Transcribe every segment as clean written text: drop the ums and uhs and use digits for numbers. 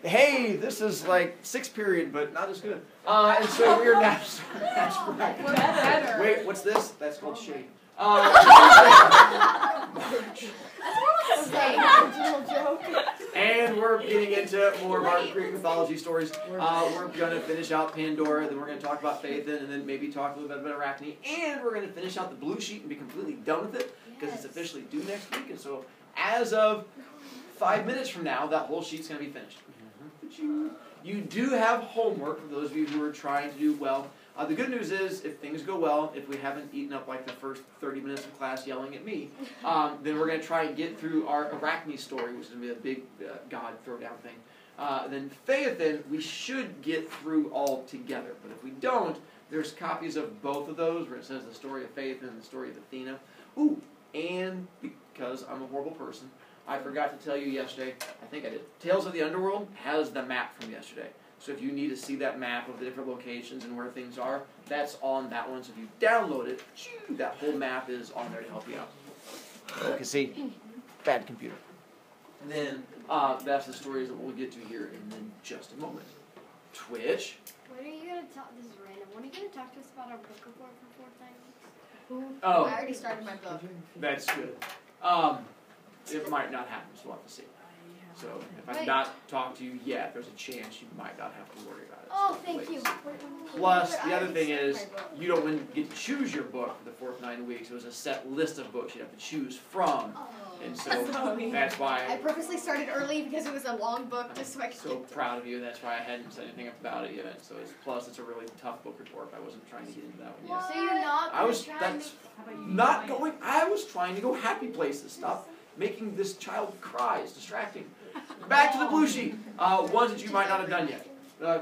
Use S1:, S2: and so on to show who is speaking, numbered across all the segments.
S1: Hey, this is like 6th period, but not as good. And so we are now. That's right.
S2: Better.
S1: Wait, what's this? That's called shade. And we're getting into more of our Greek mythology stories. We're going to finish out Pandora, then we're going to talk about Phaethon, and then maybe talk a little bit about Arachne. And we're going to finish out the blue sheet and be completely done with it, because it's officially due next week. And so as of 5 minutes from now, that whole sheet's going to be finished. You do have homework for those of you who are trying to do well. The good news is, if things go well, if we haven't eaten up like the first 30 minutes of class yelling at me, then we're going to try and get through our Arachne story, which is going to be a big god throwdown thing. Then Phaethon, we should get through all together. But if we don't, there's copies of both of those where it says the story of Phaethon and the story of Athena. Ooh, and because I'm a horrible person, I forgot to tell you yesterday, I think I did, Tales of the Underworld has the map from yesterday. So if you need to see that map of the different locations and where things are, that's on that one. So if you download it, that whole map is on there to help you out. You can see, bad computer. And then that's the stories that we'll get to here in just a moment. Twitch.
S3: When are you going to talk, this is random, when are you going to talk to us about our book report for 4 times?
S1: Oh,
S3: I already started my book.
S1: that's good. It might not happen, so we'll have to see. So if I've not talked to you yet, there's a chance you might not have to worry about it.
S3: Oh, thank you.
S1: Plus, the other thing is, you don't get to choose your book for the 4th 9 weeks. It was a set list of books you'd have to choose from. And so that's why
S3: I purposely started early because it was a long book just so I could
S1: so proud of you. That's why I hadn't said anything about it yet. So plus, it's a really tough book report. I wasn't trying to get into that one yet.
S3: So you're not
S1: I was I was trying to go happy places. Stop making this child cry. It's distracting. Back to the blue sheet. Ones that you might not have done yet.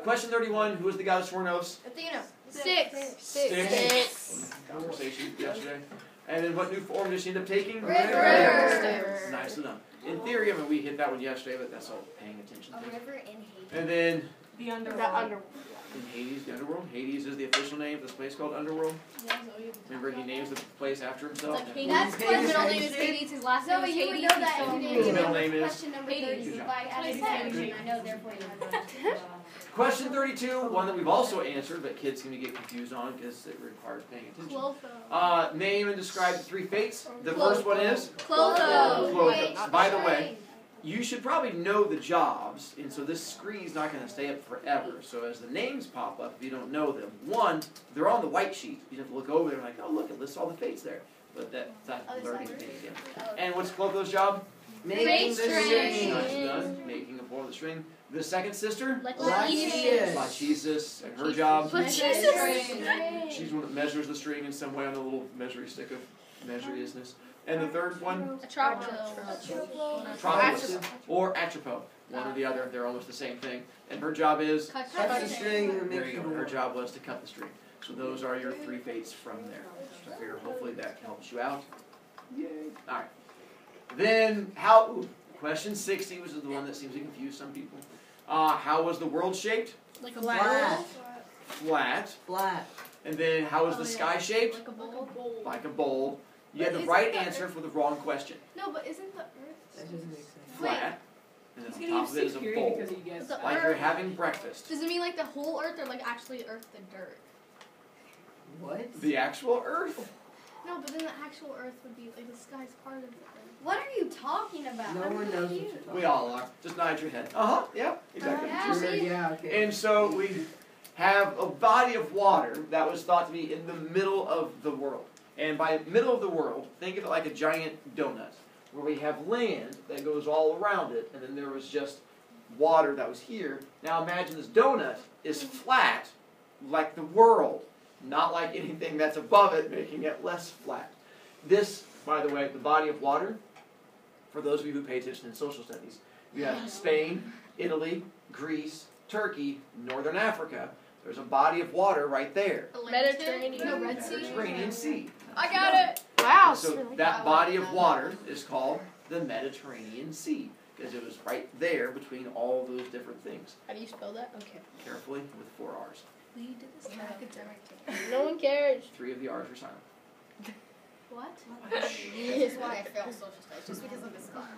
S1: Question 31. Who is the goddess Swornos?
S3: Athena.
S1: 6. Conversation yesterday. And then what new form does she end up taking?
S3: River.
S1: Nicely done. In theory, I mean, we hit that one yesterday, but that's all paying attention
S3: A
S1: to.
S3: river in Hades.
S1: And then
S2: The Underworld.
S1: in Hades, the Underworld. Hades is the official name of this place called Underworld. Remember, he names the place after himself.
S3: That's his middle name is Hades. His last name is Hades. You would know that if you didn't
S1: His
S3: give
S1: middle
S3: me
S1: name is
S3: question number 30 by adding I know, therefore you have
S1: Question 32, one that we've also answered, but kids can get confused on because it requires paying attention. Name and describe the 3 fates. The first one is Clotho. By the way, you should probably know the jobs, and so this screen's not going to stay up forever. So as the names pop up, if you don't know them, one, they're on the white sheet. You have to look over there and like, oh look, it lists all the fates there. But that's not learning thing again. And what's Clotho's job? Making the string. Nice done. Making a form of the string. The second sister? Lachesis. And her job? She's one that measures the string in some way on the little measuring stick of measurelessness. And the third one? Atropolis. Or Atropo. One or the other. They're almost the same thing. And her job is?
S4: Cut the string.
S1: There you go. Her job was to cut the string. So those are your 3 fates from there. So I figure hopefully that helps you out. Yay. Alright. Then, question 60, which is the one that seems to confuse some people. How was the world shaped?
S2: Like a
S1: Flat. And then, how was the sky shaped?
S2: Like a bowl.
S1: Like a bowl. You had the right answer for the wrong question.
S3: No, but isn't the Earth...
S4: That doesn't make sense.
S1: Flat. And then on top of it is a bowl. Like you're having breakfast.
S3: Does it mean like the whole Earth or like actually Earth the dirt?
S4: What?
S1: The actual Earth?
S3: No, but then the actual Earth would be like the sky's part of the Earth. What are you talking about?
S4: No one knows what you're talking about.
S1: We all are. Just nod your head. Yeah, exactly.
S4: Yeah, okay.
S1: And so we have a body of water that was thought to be in the middle of the world. And by middle of the world, think of it like a giant donut, where we have land that goes all around it, and then there was just water that was here. Now imagine this donut is flat like the world, not like anything that's above it, making it less flat. This, by the way, the body of water, for those of you who pay attention in social studies, you have Spain, Italy, Greece, Turkey, Northern Africa. There's a body of water right there.
S3: Mediterranean. No, Red Sea.
S1: Mediterranean Sea.
S3: I got it.
S1: Wow. So that body of water is called the Mediterranean Sea, because it was right there between all those different things.
S3: How do you spell that? Okay.
S1: Carefully with 4 R's.
S3: We did this academic.
S5: No one cares.
S1: 3 of the R's are silent.
S2: What?
S3: This is why I fail social studies, just because of this class.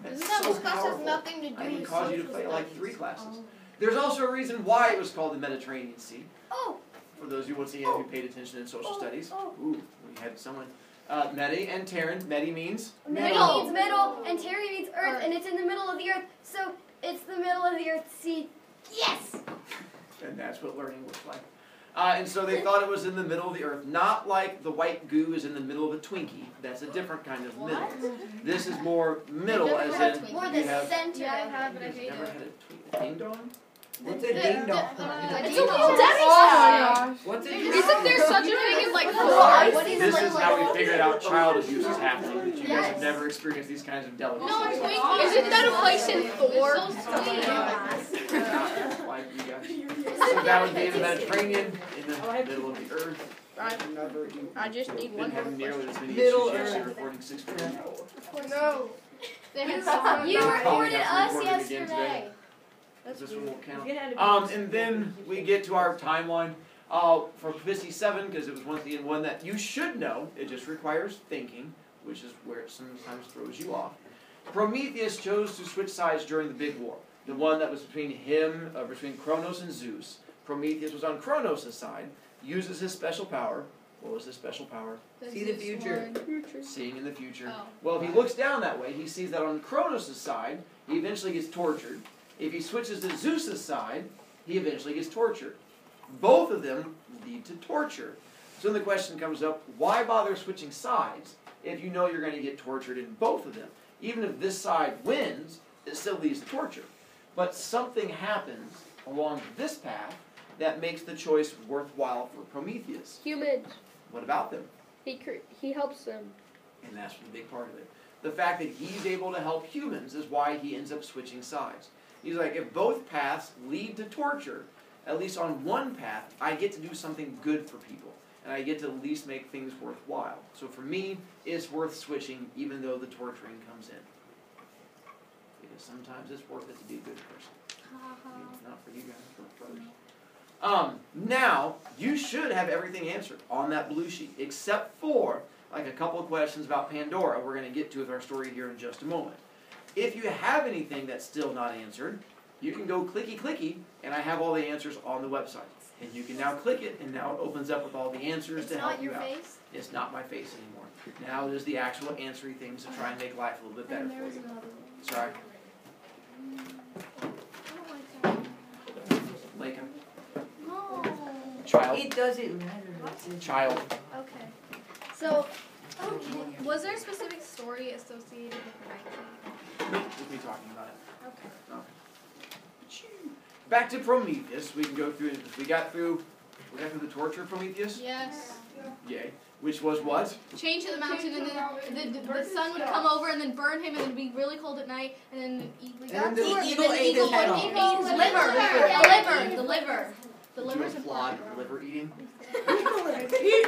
S1: That's
S3: This class
S1: so
S3: has
S1: powerful.
S3: nothing to do
S1: I can
S3: with
S1: cause you to
S3: social
S1: fail like
S3: studies.
S1: 3 classes. There's also a reason why it was called the Mediterranean Sea.
S3: Oh.
S1: For those who once again who paid attention in social studies. Ooh, we had someone. Medi and Taryn. Medi means?
S3: Middle means middle, and Terry means earth, and it's in the middle of the earth, so it's the middle of the earth sea. Yes!
S1: And that's what learning looks like. And so they thought it was in the middle of the earth, not like the white goo is in the middle of a Twinkie. That's a different kind of middle. This is more middle, as in
S3: More
S1: you
S3: the
S1: have.
S3: center.
S2: Yeah, I have, but I
S1: You've
S2: hate
S1: never
S2: it.
S1: had a ding dong?
S4: What's a ding dong?
S3: It's
S2: a
S3: a
S2: little
S3: Debbie
S2: Oh
S3: style.
S2: my gosh.
S4: What's a ding
S2: Isn't there such a thing as like
S3: What
S2: four?
S3: is
S1: This
S3: it
S1: is
S3: like?
S1: how we figured out child abuse is happening. That you guys have
S3: Yes.
S1: never experienced these kinds of delicacies.
S2: No, isn't that a place in Thor?
S1: Like you guys. So that would be in the Mediterranean, in the middle of the earth.
S2: I just need one
S1: Didn't have
S2: more
S1: nearly as many
S4: Middle
S1: issues
S4: Earth.
S1: yesterday recording 6 people.
S2: No.
S3: You recorded us yesterday.
S1: This one won't count. And then we get to our timeline for 57, because it was one that you should know. It just requires thinking, which is where it sometimes throws you off. Prometheus chose to switch sides during the big war, the one that was between Kronos and Zeus. Prometheus was on Kronos' side, uses his special power. What was his special power?
S4: See the future.
S1: Seeing in the future.
S2: Oh.
S1: Well, if he looks down that way, he sees that on Kronos' side, he eventually gets tortured. If he switches to Zeus' side, he eventually gets tortured. Both of them lead to torture. So then the question comes up, why bother switching sides if you know you're going to get tortured in both of them? Even if this side wins, it still leads to torture. But something happens along this path that makes the choice worthwhile for Prometheus.
S5: Humans.
S1: What about them?
S5: He helps them.
S1: And that's the big part of it. The fact that he's able to help humans is why he ends up switching sides. He's like, if both paths lead to torture, at least on one path, I get to do something good for people. And I get to at least make things worthwhile. So for me, it's worth switching even though the torturing comes in. Because sometimes it's worth it to be a good person. Not for you guys, but for others. Now, you should have everything answered on that blue sheet, except for like a couple of questions about Pandora we're going to get to with our story here in just a moment. If you have anything that's still not answered, you can go clicky, and I have all the answers on the website. And you can now click it, and now it opens up with all the answers to help you out.
S3: It's not your face?
S1: It's not my face anymore. Now it is the actual answering things to try and make life a little bit better for you. Sorry. Lakin.
S3: No.
S1: Child.
S4: It doesn't matter.
S1: Child.
S3: Okay. So,
S2: Was there a specific story associated with the 19?
S1: Nope, just me talking about it.
S2: Okay.
S1: Back to Prometheus. We can go through it. We got through the torture of Prometheus?
S2: Yes.
S1: Yay. Which was what?
S2: Chained to the mountain, and then the sun would come over and then burn him, and it'd be really cold at night, and then
S4: And then the eagle ate his
S2: would
S4: head
S2: eat
S4: off.
S2: his liver. The liver. The
S1: Did you
S2: liver's
S1: applaud
S2: important.
S1: liver eating?
S3: we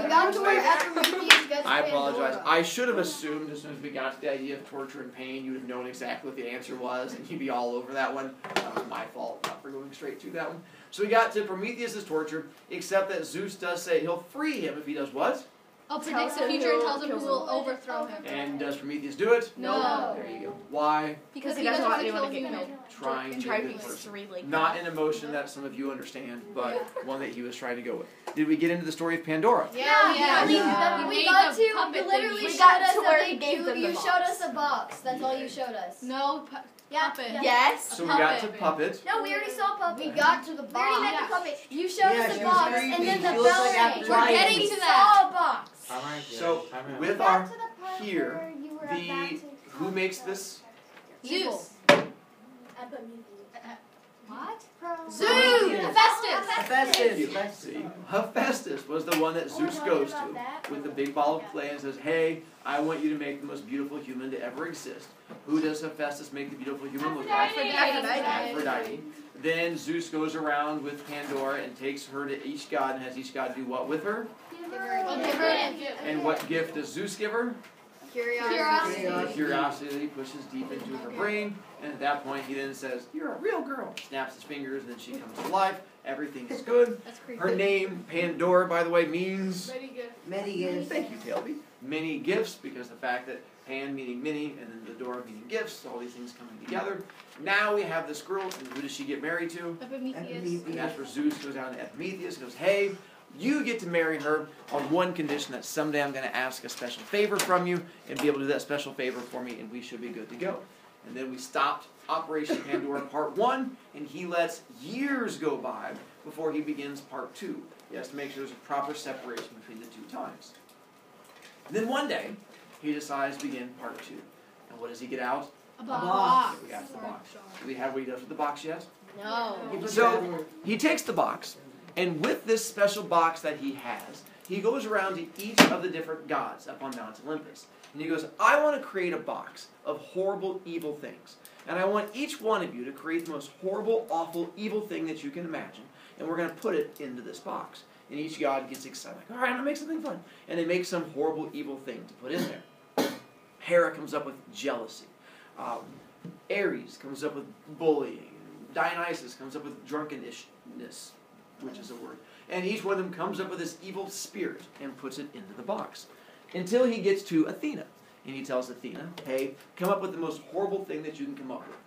S3: got to where Prometheus gets
S1: I apologize.
S3: Pandora.
S1: I should have assumed as soon as we got to the idea of torture and pain, you would have known exactly what the answer was, and you'd be all over that one. That was my fault, not for going straight to that one. So we got to Prometheus' torture, except that Zeus does say he'll free him if he does what?
S2: Oh, predicts the future and tells him who will overthrow him.
S1: And does Prometheus do it?
S2: No.
S1: There you go. Why?
S2: Because he doesn't want to kill human.
S1: Trying to be a good person. Not an emotion that some of you understand, but one that he was trying to go with. Did we get into the story of Pandora?
S2: Yeah.
S3: We
S2: made
S3: got
S2: the
S3: to,
S2: puppet
S3: you literally
S2: thingy.
S3: showed
S5: got
S3: us
S5: to
S3: a
S5: where he
S3: big
S5: gave
S3: cube.
S5: them the
S3: You
S5: box.
S3: showed us a box. That's all you showed us.
S2: No.
S3: Yeah.
S2: Puppet.
S3: Yeah.
S5: Yes.
S1: So we got to puppet.
S3: No, we already saw puppet. We got to the box. We already met the puppet. You showed
S4: Yeah,
S3: us
S4: she
S3: a
S4: was
S3: box,
S4: creepy.
S3: and then
S4: She
S3: the
S4: looks
S3: bell
S4: like
S3: rang.
S4: a
S2: We're getting
S3: We
S2: to
S3: saw
S2: that.
S3: a box.
S1: So
S3: We
S1: with
S3: got
S1: our
S3: to the part
S1: here,
S3: where you were about to
S1: who
S3: talk
S1: makes
S3: about
S1: this?
S2: Zeus.
S3: What?
S2: Zeus.
S4: Hephaestus.
S1: See, Hephaestus was the one that Zeus goes to with the big ball of clay and says, hey, I want you to make the most beautiful human to ever exist. Who does Hephaestus make the beautiful human look like? Aphrodite. Then Zeus goes around with Pandora and takes her to each god and has each god do what with her? And what gift does Zeus give her?
S2: Curiosity.
S1: Curiosity pushes deep into her brain, and at that point he then says, you're a real girl. Snaps his fingers, and then she comes to life. Everything is good.
S2: That's creepy.
S1: Her name, Pandora, by the way, means
S4: Many gifts.
S1: Thank you, Tailby. Many gifts, because the fact that Pan meaning many, and then the door meaning gifts, all these things coming together. Now we have this girl, and who does she get married to?
S2: Epimetheus.
S1: And that's where Zeus goes down to Epimetheus and goes, hey, you get to marry her on one condition, that someday I'm going to ask a special favor from you and be able to do that special favor for me, and we should be good to go. And then we stopped Operation Pandora Part 1, and he lets years go by before he begins Part 2. He has to make sure there's a proper separation between the two times. And then one day, he decides to begin Part 2. And what does he get out?
S2: A box.
S1: We got the box. Do we have what he does with the box yet?
S2: No.
S1: So he takes the box, and with this special box that he has, he goes around to each of the different gods up on Mount Olympus. And he goes, I want to create a box of horrible, evil things. And I want each one of you to create the most horrible, awful, evil thing that you can imagine. And we're going to put it into this box. And each god gets excited, like, all right, I'm going to make something fun. And they make some horrible, evil thing to put in there. Hera comes up with jealousy. Ares comes up with bullying. Dionysus comes up with drunkenness, which is a word. And each one of them comes up with this evil spirit and puts it into the box. Until he gets to Athena. And he tells Athena, hey, come up with the most horrible thing that you can come up with.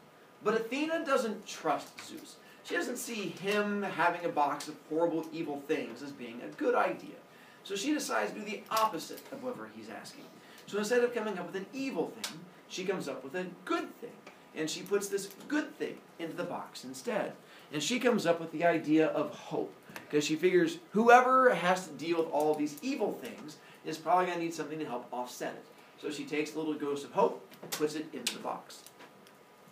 S1: But Athena doesn't trust Zeus. She doesn't see him having a box of horrible, evil things as being a good idea. So she decides to do the opposite of whatever he's asking. So instead of coming up with an evil thing, she comes up with a good thing. And she puts this good thing into the box instead. And she comes up with the idea of hope. Because she figures whoever has to deal with all these evil things is probably going to need something to help offset it. So she takes the little ghost of hope and puts it into the box.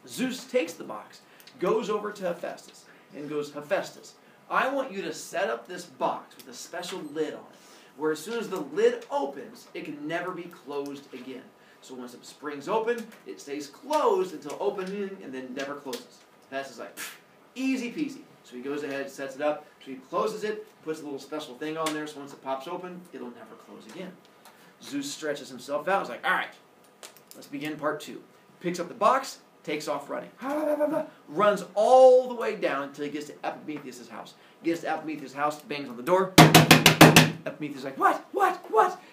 S1: Zeus takes the box, goes over to Hephaestus, and goes, Hephaestus, I want you to set up this box with a special lid on it, where as soon as the lid opens, it can never be closed again. So once it springs open, it stays closed until opening and then never closes. Hephaestus is like, easy peasy. So he goes ahead, sets it up, so he closes it, puts a little special thing on there, so once it pops open, it'll never close again. Zeus stretches himself out, he's like, all right, let's begin Part 2. Picks up the box, takes off running. Runs all the way down until he gets to Epimetheus' house. Gets to Epimetheus' house, bangs on the door. Epimetheus is like, what?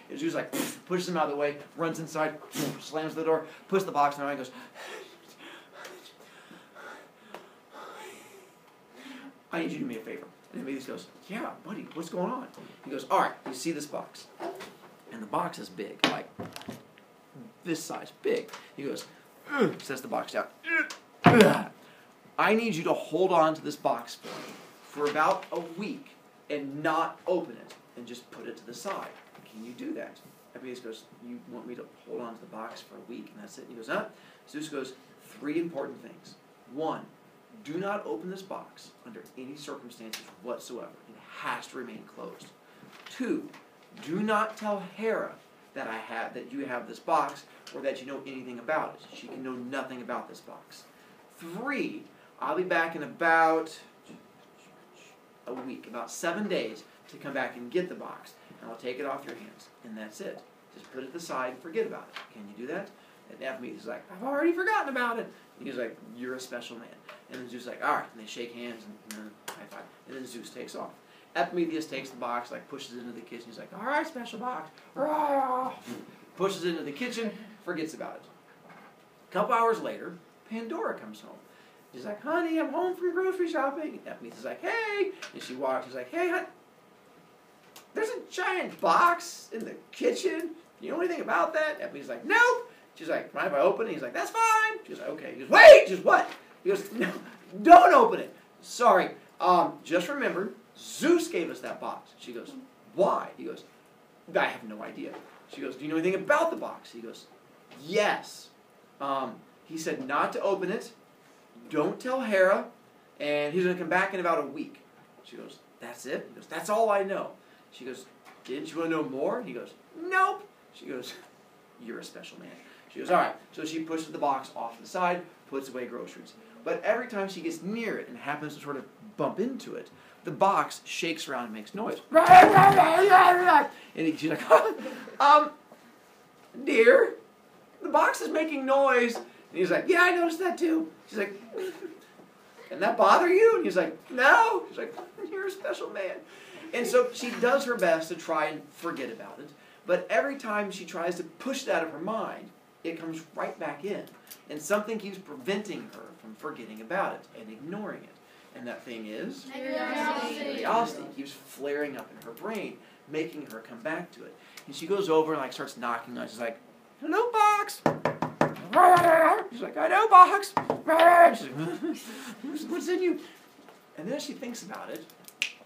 S1: And Zeus like, pushes him out of the way, runs inside, slams the door, puts the box in there, and goes, I need you to do me a favor. And Epimetheus goes, yeah, buddy, what's going on? He goes, all right, you see this box. And the box is big, like this size, big. He goes, sets the box down. I need you to hold on to this box for me for about a week and not open it and just put it to the side. Can you do that? Epimetheus goes, you want me to hold on to the box for a week and that's it? And he goes, huh? Zeus goes, 3 important things. 1, do not open this box under any circumstances whatsoever. It has to remain closed. 2, do not tell Hera that you have this box or that you know anything about it. She can know nothing about this box. 3, I'll be back in about a week, about 7 days to come back and get the box. And I'll take it off your hands. And that's it. Just put it aside and forget about it. Can you do that? And Epimetheus is like, I've already forgotten about it. And he's like, you're a special man. And then Zeus is like, all right. And they shake hands and high five. And then Zeus takes off. Epimetheus takes the box, like pushes it into the kitchen. He's like, all right, special box. Pushes it into the kitchen, forgets about it. A couple hours later, Pandora comes home. She's like, honey, I'm home from grocery shopping. And Epimetheus is like, hey. And she walks, she's like, hey, honey, there's a giant box in the kitchen. You know anything about that? Epimetheus is like, nope. She's like, mind if I open it? He's like, that's fine. She's like, okay. He goes, wait, just what? He goes, no, don't open it. Sorry. Just remember, Zeus gave us that box. She goes, why? He goes, I have no idea. She goes, do you know anything about the box? He goes, yes. He said not to open it. Don't tell Hera. And he's going to come back in about a week. She goes, that's it? He goes, that's all I know. She goes, didn't you want to know more? He goes, nope. She goes, you're a special man. She goes, all right. So she pushes the box off to the side, puts away groceries. But every time she gets near it and happens to sort of bump into it, the box shakes around and makes noise. And she's like, dear, the box is making noise. And he's like, yeah, I noticed that too. She's like, can that bother you? And he's like, no. She's like, you're a special man. And so she does her best to try and forget about it. But every time she tries to push it out of her mind, it comes right back in. And something keeps preventing her from forgetting about it and ignoring it. And that thing is? Curiosity keeps flaring up in her brain, making her come back to it. And she goes over and starts knocking on it. She's like, "Hello, box." She's like, "I know, box." She's like, "What's in you?" And then as she thinks about it,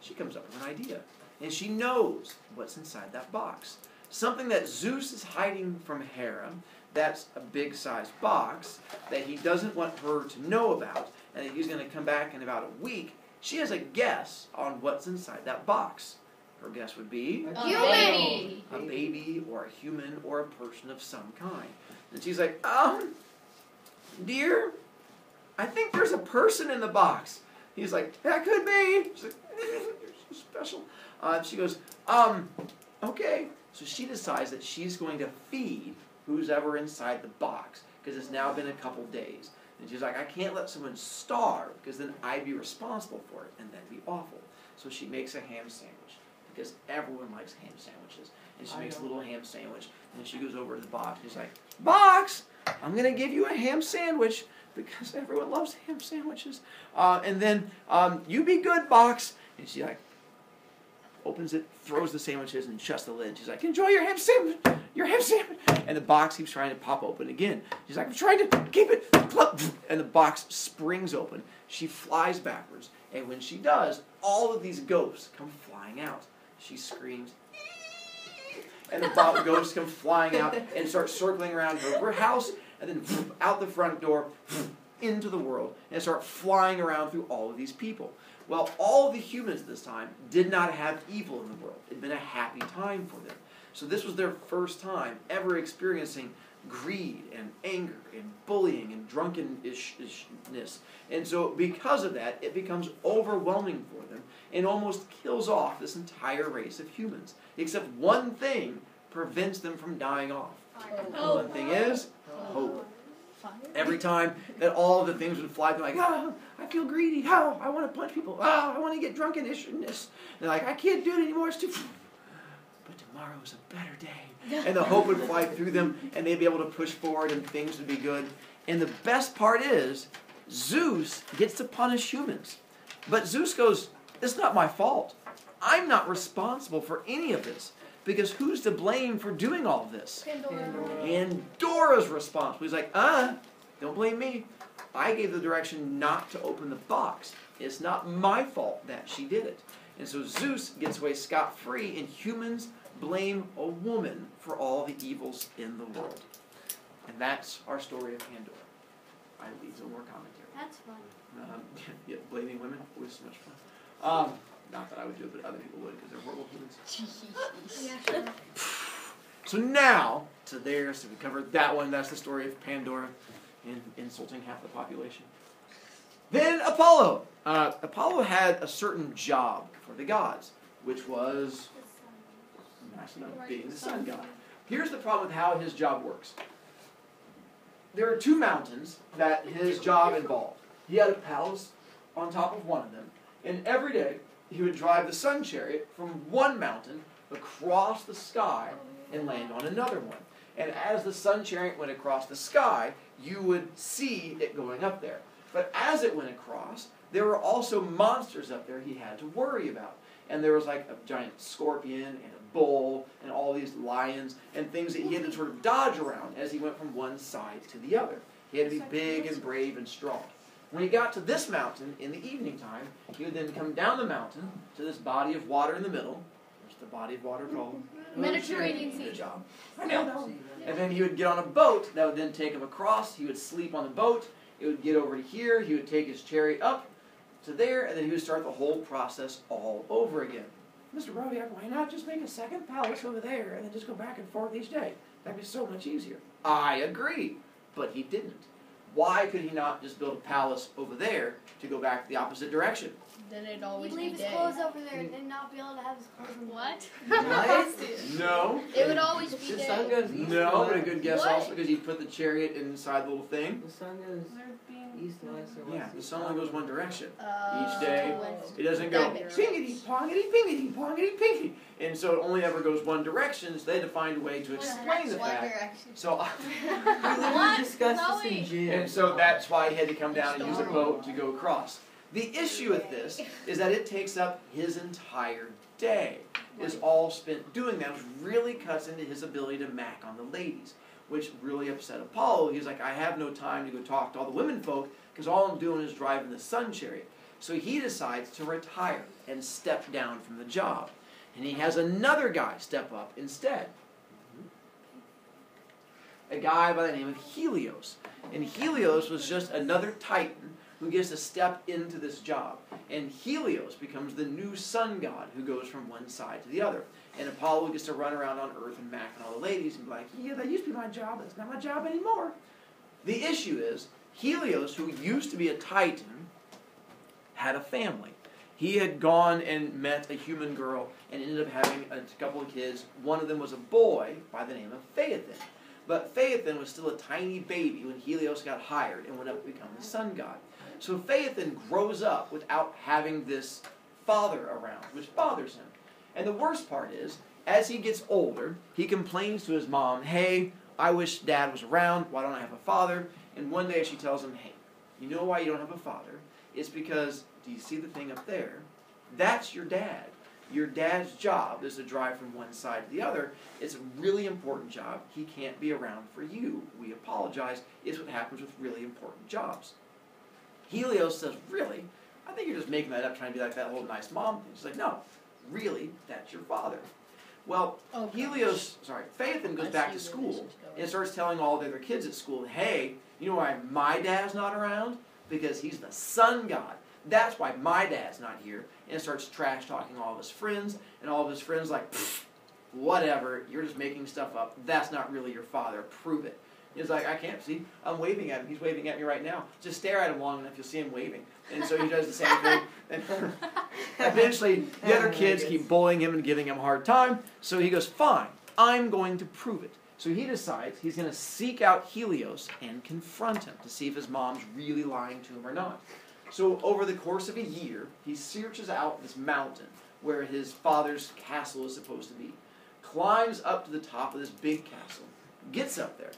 S1: she comes up with an idea. And she knows what's inside that box. Something that Zeus is hiding from Hera. That's a big-sized box that he doesn't want her to know about, and that he's going to come back in about a week. She has a guess on what's inside that box. Her guess would be
S3: A baby.
S1: a baby or a human or a person of some kind. And she's like, "Dear, I think there's a person in the box." He's like, "That could be." She's like, "You're so special." She goes, "Okay." So she decides that she's going to feed who's ever inside the box, because it's now been a couple days. And she's like, "I can't let someone starve, because then I'd be responsible for it, and that'd be awful." So she makes a ham sandwich, because everyone likes ham sandwiches. And she makes a little ham sandwich, and she goes over to the box. She's like, "Box, I'm going to give you a ham sandwich, because everyone loves ham sandwiches. And then, you be good, box." And she opens it, throws the sandwiches, and shuts the lid. She's like, "Enjoy your ham sandwich, your ham sandwich." And the box keeps trying to pop open again. She's like, "I'm trying to keep it," and the box springs open. She flies backwards, and when she does, all of these ghosts come flying out. She screams, and the ghosts come flying out and start circling around her house, and then out the front door, into the world, and start flying around through all of these people. Well, all of the humans this time did not have evil in the world. It had been a happy time for them. So this was their first time ever experiencing greed and anger and bullying and drunkenness. And so because of that, it becomes overwhelming for them and almost kills off this entire race of humans. Except one thing prevents them from dying off. And one thing is hope. Every time that all of the things would fly, they're like, "Oh, I feel greedy. Oh, I want to punch people. Oh, I want to get drunkenness." They're like, "I can't do it anymore. It's too..." But tomorrow's a better day. And the hope would fly through them, and they'd be able to push forward, and things would be good. And the best part is, Zeus gets to punish humans. But Zeus goes, "It's not my fault. I'm not responsible for any of this. Because who's to blame for doing all this?" Pandora's responsible. He's like, "Don't blame me. I gave the direction not to open the box. It's not my fault that she did it." And so Zeus gets away scot-free, and humans blame a woman for all the evils in the world. And that's our story of Pandora. I leave some more commentary.
S3: That's fun.
S1: Yeah, blaming women was so much fun. Not that I would do it, but other people would, because they're horrible humans.
S2: Yeah, sure.
S1: So now, so we covered that one. That's the story of Pandora insulting half the population. Then Apollo. Apollo had a certain job for the gods, which was being the sun god. Here's the problem with how his job works. There are two mountains that his job involved. He had a palace on top of one of them, and every day he would drive the sun chariot from one mountain across the sky and land on another one. And as the sun chariot went across the sky, you would see it going up there. But as it went across, there were also monsters up there he had to worry about. And there was like a giant scorpion and a bull and all these lions and things that he had to sort of dodge around as he went from one side to the other. He had to be big and brave and strong. When he got to this mountain in the evening time, he would then come down the mountain to this body of water in the middle. What's the body of water called?
S2: Mediterranean Sea.
S1: Good job. I know. And then he would get on a boat that would then take him across. He would sleep on the boat. It would get over to here. He would take his chariot up to there, and then he would start the whole process all over again. Mr. Brovicast, why not just make a second palace over there and then just go back and forth each day? That'd be so much easier. I agree, but he didn't. Why could he not just build a palace over there to go back the opposite direction?
S5: Then it'd always
S3: He'd
S5: be
S3: leave his
S5: day.
S3: clothes over there and not be able to have his clothes on.
S2: What?
S4: What?
S1: No.
S5: It would always be
S4: The sun
S5: day.
S4: goes east.
S1: No, but a good guess
S5: What?
S1: also because he put the chariot inside the little thing.
S4: The sun goes east, west, or west?
S1: Yeah, the sun only goes one direction.
S2: Uh,
S1: Each day, it doesn't go
S2: That makes
S1: pingity, pongity, pingity, pongity, pingity. And so it only ever goes one direction, so they had to find a way to explain the
S2: One
S1: fact.
S2: direction.
S1: So,
S4: We literally discussed this in jail.
S1: and so that's why he had to come down and use a boat to go across. The issue with this is that it takes up his entire day. Is all spent doing that, which really cuts into his ability to mac on the ladies, which really upset Apollo. He was like, I have no time to go talk to all the women folk because all I'm doing is driving the sun chariot. So he decides to retire and step down from the job. And he has another guy step up instead. A guy by the name of Helios. And Helios was just another Titan who gets to step into this job. And Helios becomes the new sun god who goes from one side to the other. And Apollo gets to run around on Earth and mac on all the ladies and be like, yeah, that used to be my job, but it's not my job anymore. The issue is, Helios, who used to be a Titan, had a family. He had gone and met a human girl and ended up having a couple of kids. One of them was a boy by the name of Phaethon. But Phaethon was still a tiny baby when Helios got hired and went up to become the sun god. So Phaethon grows up without having this father around, which bothers him. And the worst part is, as he gets older, he complains to his mom, hey, I wish Dad was around, why don't I have a father? And one day she tells him, hey, you know why you don't have a father? It's because, do you see the thing up there? That's your dad. Your dad's job is to drive from one side to the other. It's a really important job. He can't be around for you. We apologize. It's what happens with really important jobs. Helios says, really? I think you're just making that up trying to be like that whole nice mom thing. She's like, no, really, that's your father. Well, Phaethon goes back to school and starts telling all the other kids at school, hey, you know why my dad's not around? Because he's the sun god. That's why my dad's not here. And starts trash talking all of his friends, and all of his friends like, whatever, you're just making stuff up. That's not really your father. Prove it. He's like, I can't see. I'm waving at him. He's waving at me right now. Just stare at him long enough, you'll see him waving. And so he does the same thing. And eventually, the other kids keep bullying him and giving him a hard time. So he goes, fine, I'm going to prove it. So he decides he's going to seek out Helios and confront him to see if his mom's really lying to him or not. So over the course of a year, he searches out this mountain where his father's castle is supposed to be, climbs up to the top of this big castle, gets up there,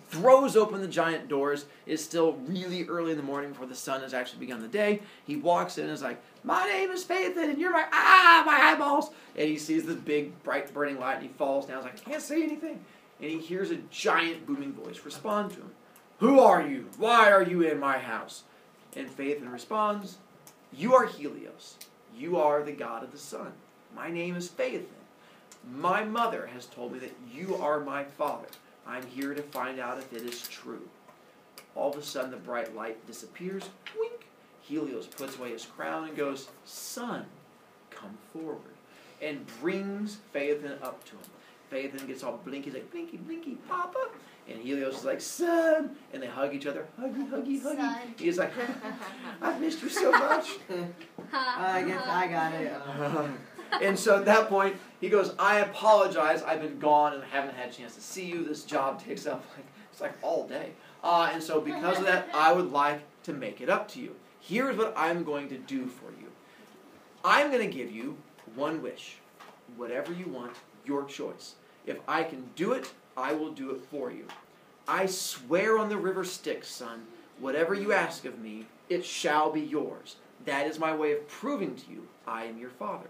S1: throws open the giant doors. It's still really early in the morning before the sun has actually begun the day. He walks in and is like, my name is Phaethon, and you're my eyeballs. And he sees this big, bright, burning light, and he falls down. He's like, I can't say anything. And he hears a giant, booming voice respond to him. Who are you? Why are you in my house? And Phaethon responds, you are Helios. You are the god of the sun. My name is Phaethon. My mother has told me that you are my father. I'm here to find out if it is true. All of a sudden, the bright light disappears. Wink. Helios puts away his crown and goes, son, come forward. And brings Phaethon up to him. Phaethon gets all blinky. He's like, blinky, blinky, papa. And Helios is like, son. And they hug each other. Huggy, huggy, huggy.
S3: Son.
S1: He's like, I've missed you so much.
S4: I guess I got it.
S1: And so at that point, he goes, I apologize. I've been gone and I haven't had a chance to see you. This job takes up, it's like all day. And so because of that, I would like to make it up to you. Here's what I'm going to do for you. I'm going to give you one wish. Whatever you want, your choice. If I can do it, I will do it for you. I swear on the river Styx, son, whatever you ask of me, it shall be yours. That is my way of proving to you I am your father.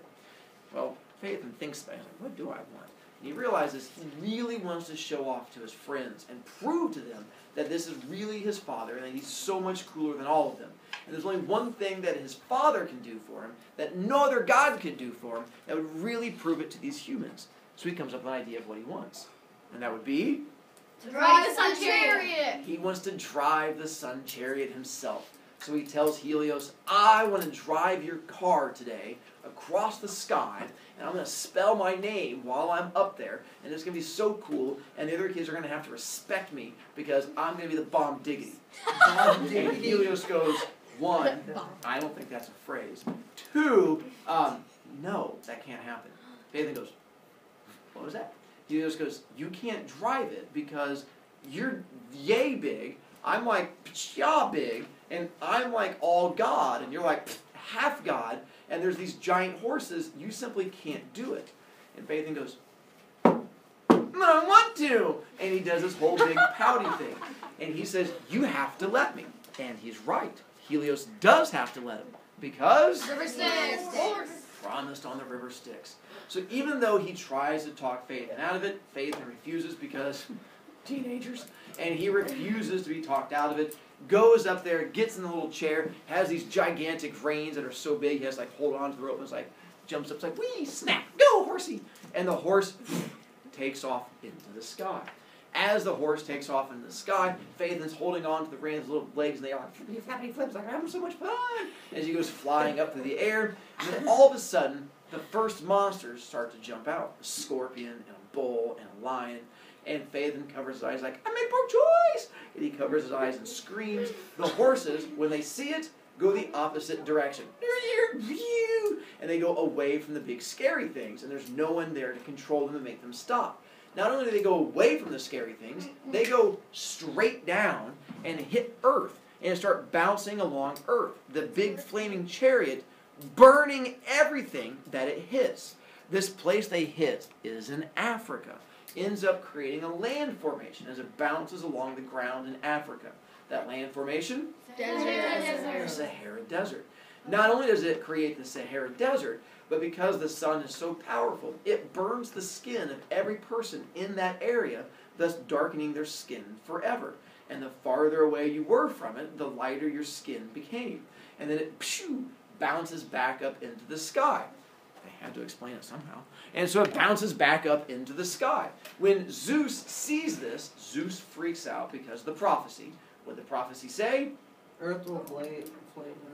S1: Well, Phaethon thinks about it. He's like, what do I want? And he realizes he really wants to show off to his friends and prove to them that this is really his father and that he's so much cooler than all of them. And there's only one thing that his father can do for him that no other god could do for him that would really prove it to these humans. So he comes up with an idea of what he wants. And that would be?
S2: To drive the sun chariot.
S1: He wants to drive the sun chariot himself. So he tells Helios, I want to drive your car today across the sky, and I'm going to spell my name while I'm up there, and it's going to be so cool, and the other kids are going to have to respect me because I'm going to be the bomb diggity. And Helios goes, 1, I don't think that's a phrase. 2, no, that can't happen. Phaethon goes, what was that? Helios goes, you can't drive it because you're yay big. I'm like pshaw big, and I'm like all God, and you're like half God, and there's these giant horses. You simply can't do it. And Phaethon goes, I want to. And he does this whole big pouty thing. And he says, you have to let me. And he's right. Helios does have to let him. Because
S2: River Styx.
S1: promised on the river Styx. So even though he tries to talk Phaethon out of it, Phaethon refuses because teenagers. And he refuses to be talked out of it. Goes up there, gets in the little chair, has these gigantic reins that are so big, he has to like hold on to the rope and it's like, jumps up, it's like, wee, snap, go, horsey. And the horse takes off into the sky. As the horse takes off into the sky, Phaethon's holding on to the reins' little legs, and they are like, flippity, flappity, flips, like, I'm having so much fun! As he goes flying up through the air, and then all of a sudden, the first monsters start to jump out. A scorpion, and a bull, and a lion, and Phaethon covers his eyes like, I made poor choice! And he covers his eyes and screams. The horses, when they see it, go the opposite direction. And they go away from the big scary things, and there's no one there to control them and make them stop. Not only do they go away from the scary things, they go straight down and hit Earth and start bouncing along Earth. The big flaming chariot burning everything that it hits. This place they hit is in Africa. Ends up creating a land formation as it bounces along the ground in Africa. That land formation?
S2: Desert.
S1: The Sahara Desert. Not only does it create the Sahara Desert, but because the sun is so powerful, it burns the skin of every person in that area, thus darkening their skin forever. And the farther away you were from it, the lighter your skin became. And then it bounces back up into the sky. They had to explain it somehow. And so it bounces back up into the sky. When Zeus sees this, Zeus freaks out because of the prophecy. What did the prophecy say?
S4: Earth will flame.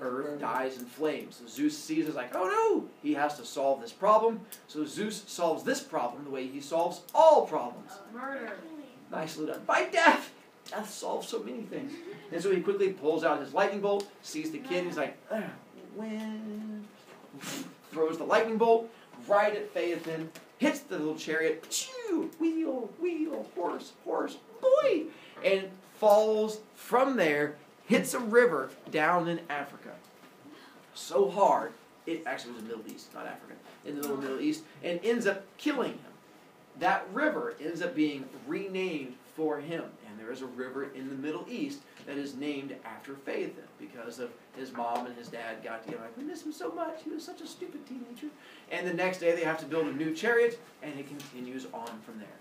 S1: Earth dies in flames. So Zeus sees it like, oh no! He has to solve this problem. So Zeus solves this problem the way he solves all problems.
S2: Murder.
S1: Nicely done. By death! Death solves so many things. And so he quickly pulls out his lightning bolt, sees the kid, and he's like, when? Throws the lightning bolt right at Phaethon, hits the little chariot, wheel, wheel, horse, horse, boy! And falls from there, hits a river down in Africa. So hard, it actually was in the Middle East, not Africa, in the Middle East, and ends up killing him. That river ends up being renamed for him. And there is a river in the Middle East that is named after Phaethon because of his mom and his dad got together. Like, we miss him so much. He was such a stupid teenager. And the next day they have to build a new chariot, and it continues on from there.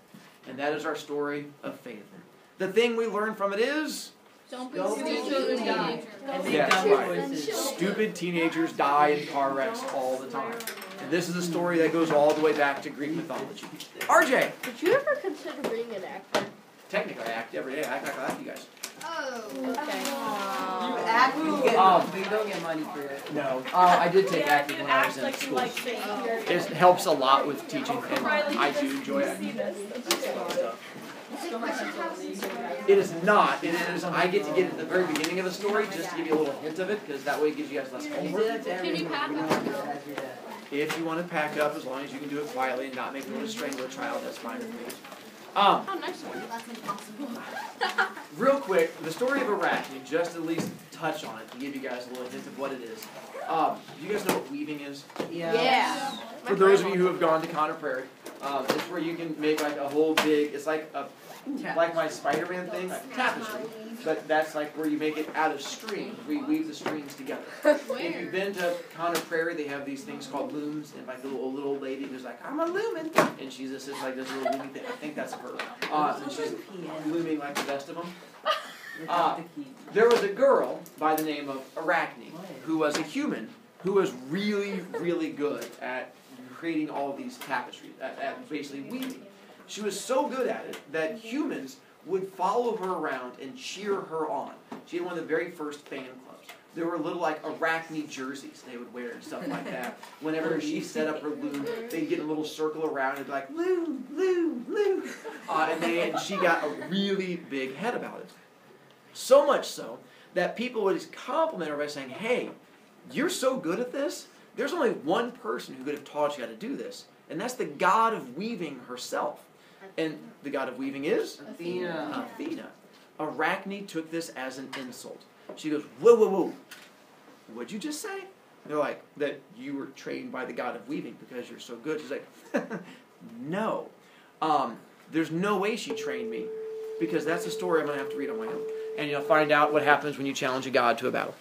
S1: And that is our story of Phaethon. The thing we learn from it is...
S2: Don't be
S4: stupid
S2: teenagers.
S1: Yes, right. Stupid teenagers die in car wrecks all the time. And this is a story that goes all the way back to Greek mythology. RJ!
S5: Did you ever consider being an actor?
S1: Technically, I act every day. I act like you guys.
S2: Oh.
S5: Okay.
S4: You act, but you don't get money for it.
S1: No. I did take acting when I was in school. It helps a lot with teaching, and I do enjoy acting. It is not. It is. I get to get at the very beginning of the story just to give you a little hint of it, because that way it gives you guys less homework.
S2: Can you pack up?
S1: If you want to pack up, as long as you can do it quietly and not make me want to strangle a child, that's fine with me.
S5: Oh, nice one.
S2: That's impossible.
S1: Real quick, the story of Arachne, just at least touch on it to give you guys a little hint of what it is. Do you guys know what weaving is?
S5: Yeah.
S1: For those of you who have gone to Conner Prairie, it's where you can make like a whole big, it's like a, like my Spider-Man thing, like tapestry. But that's like where you make it out of strings, where you weave the strings together. If you've been to Conner Prairie, they have these things called looms, and like the little old lady who's like, I'm a loomin', and she's just like this little looming thing. I think that's her. And she's looming like the best of them. There was a girl by the name of Arachne, who was a human, who was really, really good at creating all of these tapestries, at basically weaving. She was so good at it that humans would follow her around and cheer her on. She had one of the very first fan clubs. There were little like Arachne jerseys they would wear and stuff like that. Whenever she set up her loom, they'd get a little circle around and be like, loom, loom, loom. And she got a really big head about it. So much so that people would just compliment her by saying, hey, you're so good at this, there's only one person who could have taught you how to do this, and that's the god of weaving herself. And the god of weaving is?
S4: Athena.
S1: Athena. Arachne took this as an insult. She goes, whoa, whoa, whoa. What'd you just say? They're like, that you were trained by the god of weaving because you're so good. She's like, no. There's no way she trained me because that's a story I'm going to have to read on my own. And you'll find out what happens when you challenge a god to a battle.